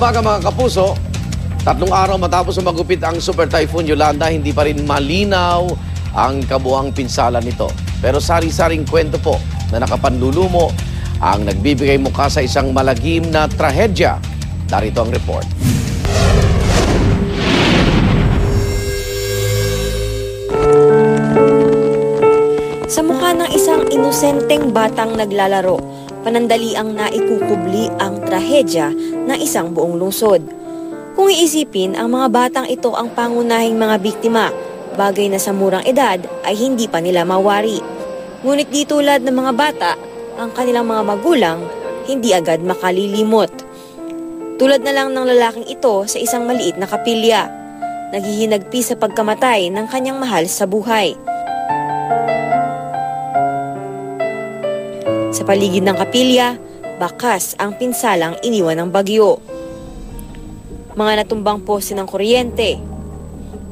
umaga mga kapuso. 3 araw matapos magupit ang Super Typhoon Yolanda, hindi pa rin malinaw ang kabuuang pinsala nito. Pero sari-saring kwento po na nakapanlulumo ang nagbibigay mukha sa isang malagim na trahedya. Narito ang report. Sa mukha ng isang inosenteng batang naglalaro, panandali ang naikukubli ang trahedya ng isang buong lungsod. Kung iisipin, ang mga batang ito ang pangunahing mga biktima, bagay na sa murang edad ay hindi pa nila mawari. Ngunit di tulad ng mga bata, ang kanilang mga magulang hindi agad makalilimot. Tulad na lang ng lalaking ito sa isang maliit na kapilya, naghihinagpi sa pagkamatay ng kanyang mahal sa buhay. Sa paligid ng kapilya, bakas ang pinsalang iniwan ng bagyo. Mga natumbang poste ng kuryente,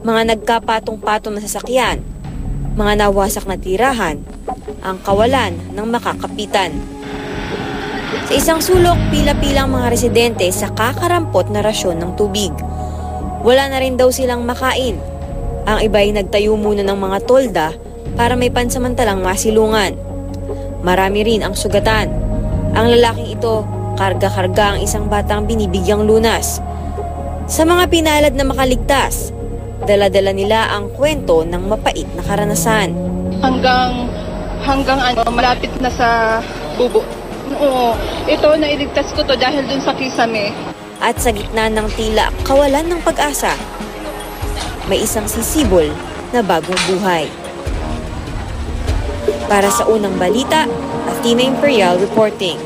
mga nagkapatong-patong na sasakyan, mga nawasak na tirahan, ang kawalan ng makakapitan. Sa isang sulok, pila-pilang mga residente sa kakarampot na rasyon ng tubig. Wala na rin daw silang makain. Ang iba ay nagtayo muna ng mga tolda para may pansamantalang masilungan. Marami rin ang sugatan. Ang lalaking ito, karga-karga ang isang batang binibigyang lunas. Sa mga pinalad na makaligtas, dala-dala nila ang kwento ng mapait na karanasan. Hanggang malapit na sa bubo. Oo, ito nailigtas ko to dahil dun sa kisame. At sa gitna ng tila kawalan ng pag-asa, may isang sisibol na bagong buhay. Para sa unang balita, Athena Imperial reporting.